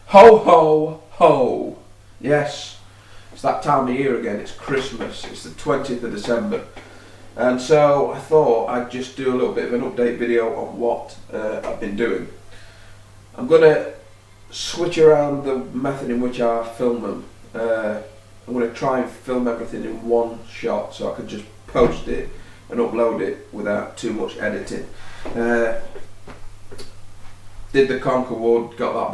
Ho ho ho! Yes, it's that time of year again, it's Christmas, it's the 20th of December. And so I thought I'd just do a little bit of an update video on what I've been doing. I'm going to switch around the method in which I film them. I'm going to try and film everything in one shot so I can just post it and upload it without too much editing. Did the Conker wood, got that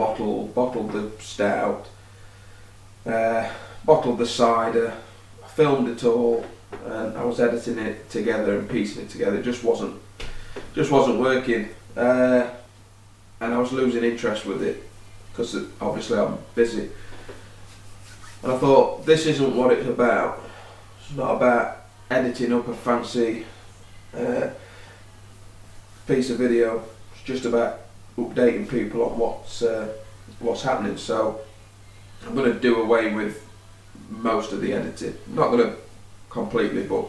bottled the stout, bottled the cider, filmed it all, and I was editing it together and piecing it together. It just wasn't working, and I was losing interest with it because obviously I'm busy. And I thought, this isn't what it's about. It's not about editing up a fancy piece of video. It's just about updating people on what's happening. So I'm going to do away with most of the editing. I'm not going to completely, but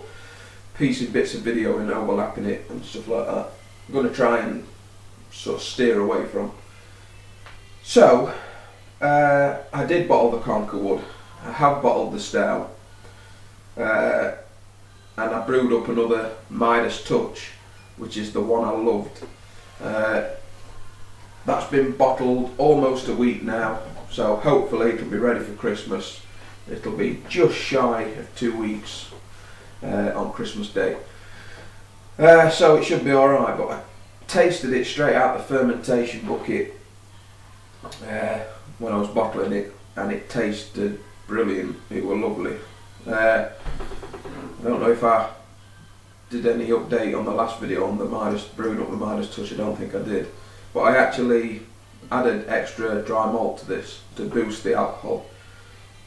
piecing bits of video and overlapping it and stuff like that. I'm going to try and sort of steer away from. So I did bottle the Conker wood. I have bottled the stout, and I brewed up another Midas Touch, which is the one I loved. That's been bottled almost a week now, so hopefully it'll be ready for Christmas. It'll be just shy of 2 weeks on Christmas Day, so it should be alright. But I tasted it straight out the fermentation bucket when I was bottling it, and it tasted brilliant. It was lovely. I don't know if I did any update on the last video on the brewing up the Midas Touch. I don't think I did. But I actually added extra dry malt to this to boost the alcohol,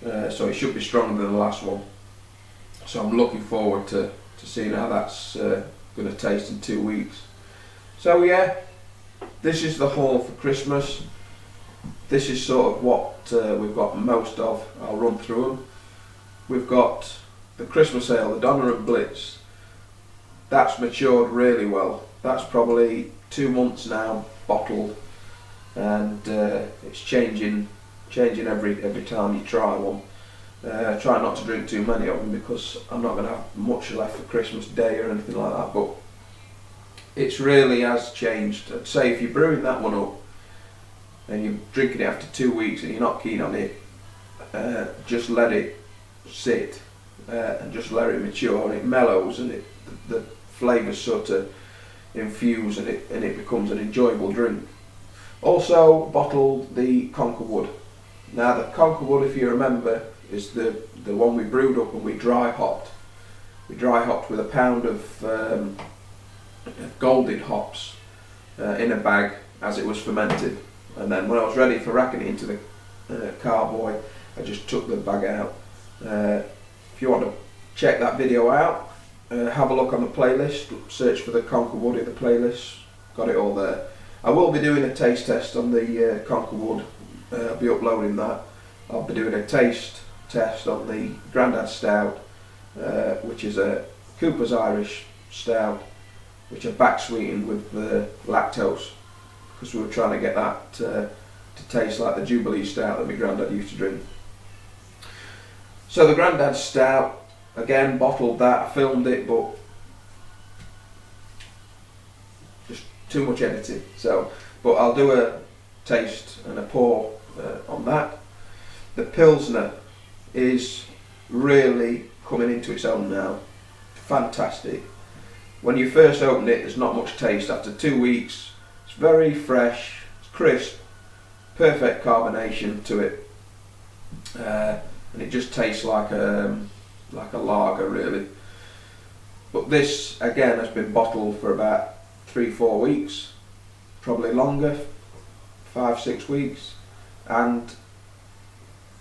so it should be stronger than the last one. So I'm looking forward to seeing how that's going to taste in 2 weeks. So yeah, this is the haul for Christmas. This is sort of what we've got most of. I'll run through them. We've got the Christmas ale, the Donner and Blitz. That's matured really well. That's probably 2 months now bottled, and it's changing every time you try one. Try not to drink too many of them because I'm not going to have much left for Christmas Day or anything like that, but it's really has changed. I'd say if you're brewing that one up and you're drinking it after 2 weeks and you're not keen on it, just let it sit and just let it mature, and it mellows, and the flavours sort of infuse, and it becomes an enjoyable drink. Also bottled the Conker wood. Now the Conker wood, if you remember, is the one we brewed up and we dry hopped. We dry hopped with a pound of golden hops in a bag as it was fermented, and then when I was ready for racking it into the carboy, I just took the bag out. If you want to check that video out, have a look on the playlist, search for the Conker wood in the playlist, got it all there. I will be doing a taste test on the Conker wood. I'll be uploading that. I'll be doing a taste test on the Grandad Stout, which is a Cooper's Irish Stout, which I back sweetened with lactose, because we were trying to get that to taste like the Jubilee Stout that my granddad used to drink. So the Grandad Stout, again bottled that, I filmed it, but just too much editing. So, but I'll do a taste and a pour on that. The Pilsner is really coming into its own now. Fantastic. When you first open it, there's not much taste. After 2 weeks, it's very fresh, it's crisp, perfect carbonation to it, and it just tastes like a lager really. But this again has been bottled for about 3-4 weeks, probably longer, 5-6 weeks, and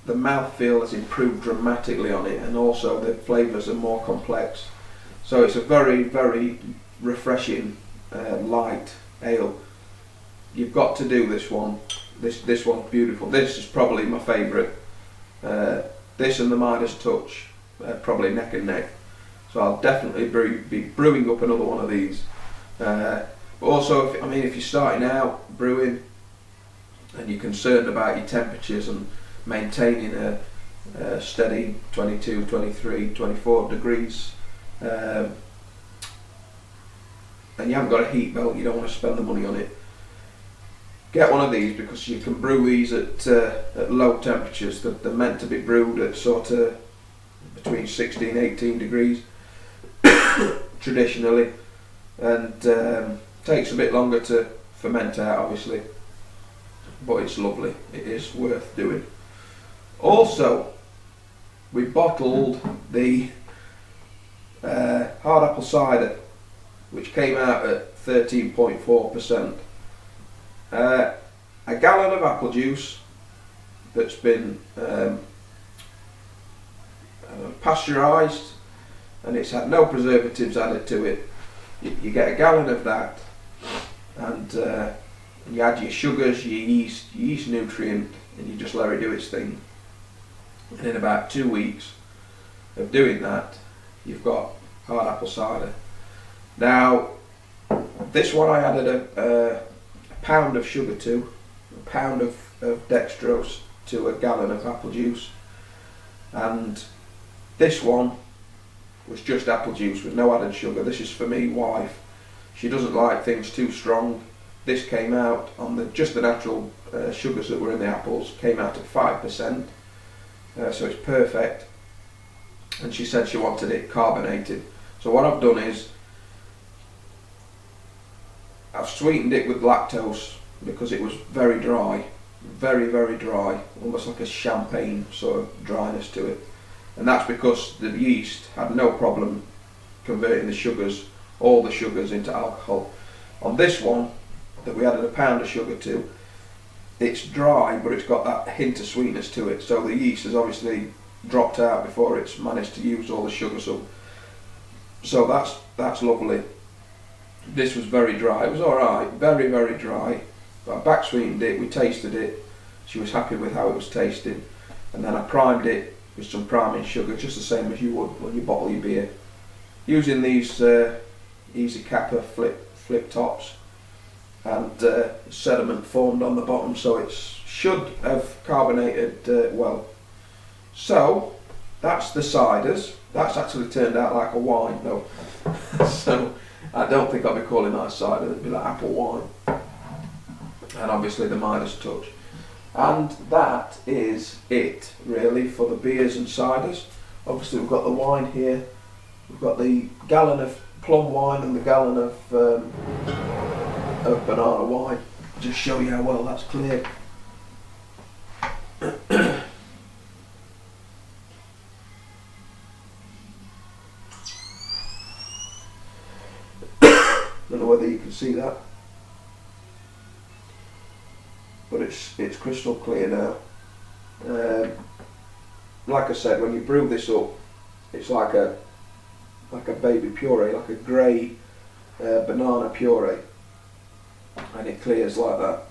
the mouthfeel has improved dramatically on it, and also the flavours are more complex. So it's a very, very refreshing light ale. You've got to do this one. This one's beautiful. This is probably my favourite. This and the Midas Touch, probably neck and neck. So I'll definitely be brewing up another one of these. But also, if you're starting out brewing, and you're concerned about your temperatures and maintaining a steady 22, 23, 24 degrees, and you haven't got a heat belt, you don't want to spend the money on it, get one of these, because you can brew these at low temperatures. They're meant to be brewed at sort of between 16 and 18 degrees traditionally, and takes a bit longer to ferment out obviously, but it's lovely, it is worth doing. Also, we bottled the hard apple cider, which came out at 13.4%. A gallon of apple juice that's been pasteurised, and it's had no preservatives added to it. You get a gallon of that, and you add your sugars, your yeast nutrient, and you just let it do its thing. And in about 2 weeks of doing that, you've got hard apple cider. Now, this one I added a pound of sugar to, a pound of dextrose to a gallon of apple juice, and this one was just apple juice with no added sugar. This is for me wife, she doesn't like things too strong. This came out on just the natural sugars that were in the apples, came out at 5%, so it's perfect, and she said she wanted it carbonated. So what I've done is I've sweetened it with lactose because it was very dry, very, very dry, almost like a champagne sort of dryness to it. And that's because the yeast had no problem converting the sugars, all the sugars, into alcohol. On this one that we added a pound of sugar to, it's dry, but it's got that hint of sweetness to it. So the yeast has obviously dropped out before it's managed to use all the sugar. So that's lovely. This was very dry. It was alright, very, very dry. But I back sweetened it, we tasted it. She was happy with how it was tasting. And then I primed it with some priming sugar, just the same as you would when you bottle your beer. Using these easy capper flip tops, and sediment formed on the bottom, so it should have carbonated well. So that's the ciders. That's actually turned out like a wine though. So I don't think I'll be calling that a cider, it'd be like apple wine. And obviously the Midas touch. And that is it really for the beers and ciders. Obviously we've got the wine here. We've got the gallon of plum wine and the gallon of banana wine. Just show you how well that's cleared. Don't know whether you can see that, but it's crystal clear now. Like I said, when you brew this up, it's like a baby puree, like a grey banana puree, and it clears like that.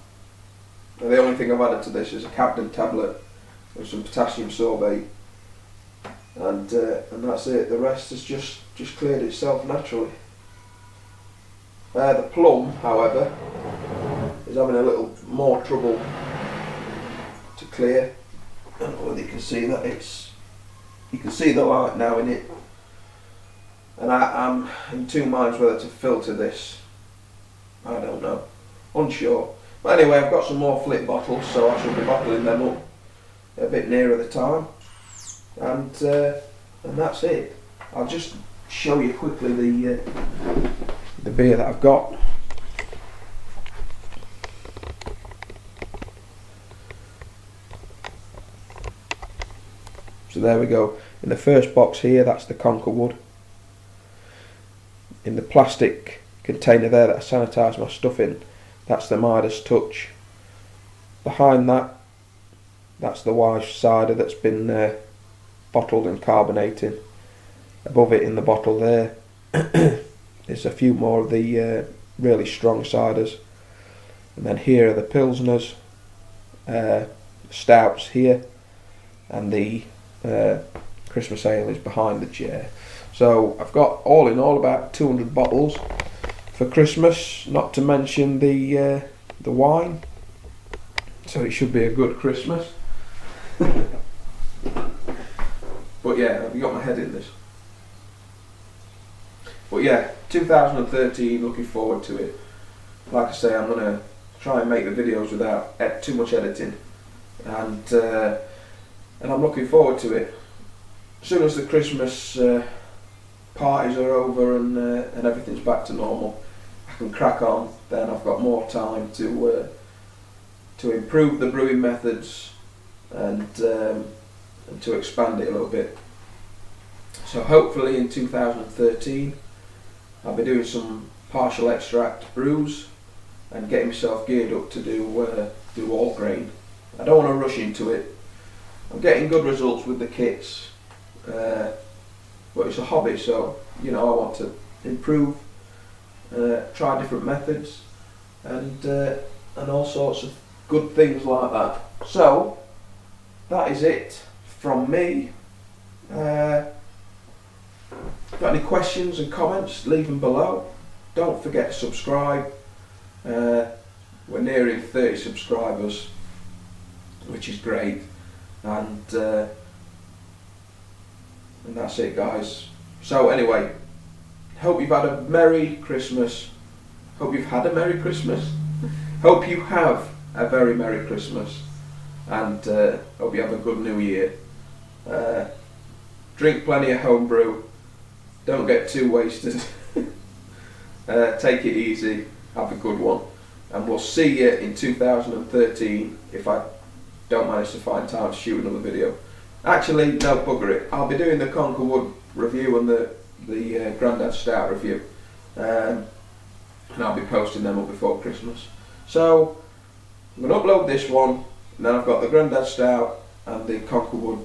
Now the only thing I've added to this is a Captain tablet with some potassium sorbate, and that's it. The rest has just cleared itself naturally. The plum, however, is having a little more trouble to clear. I don't know whether you can see that. You can see the light now in it, and I'm in two minds whether to filter this. I don't know, unsure. But anyway, I've got some more flip bottles, so I shall be bottling them up a bit nearer the time, and that's it. I'll just show you quickly the beer that I've got. So there we go. In the first box here, that's the Conker wood. In the plastic container there that I sanitised my stuff in, that's the Midas touch. Behind that, that's the Wise cider that's been bottled and carbonating. Above it in the bottle there there's a few more of the really strong ciders, and then here are the Pilsners, stouts here, and the Christmas ale is behind the chair. So I've got all in all about 200 bottles for Christmas, not to mention the wine. so it should be a good Christmas. But yeah, have you got my head in this? But yeah, 2013, looking forward to it. Like I say, I'm going to try and make the videos without too much editing, and I'm looking forward to it. As soon as the Christmas parties are over and everything's back to normal, I can crack on. Then I've got more time to improve the brewing methods and to expand it a little bit. So hopefully in 2013 I'll be doing some partial extract brews and getting myself geared up to do all grain. I don't want to rush into it. I'm getting good results with the kits, but it's a hobby, so I want to improve, try different methods, and all sorts of good things like that. So that is it from me. Got any questions and comments, leave them below. Don't forget to subscribe. We're nearing 30 subscribers, which is great, and that's it, guys. So anyway, hope you've had a Merry Christmas. Hope you've had a Merry Christmas. Hope you have a very Merry Christmas, and hope you have a good New Year. Drink plenty of homebrew. Don't get too wasted. Take it easy. Have a good one. And we'll see you in 2013 if I don't manage to find time to shoot another video. Actually, no, bugger it. I'll be doing the Conkerwood review and the Grandad Stout review. And I'll be posting them up before Christmas. So, I'm going to upload this one, and then I've got the Grandad Stout and the Conkerwood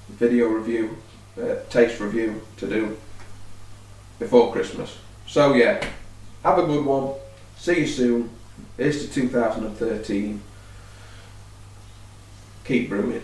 video review, taste review to do before Christmas. So yeah, have a good one. See you soon. Here's to 2013. Keep brewing.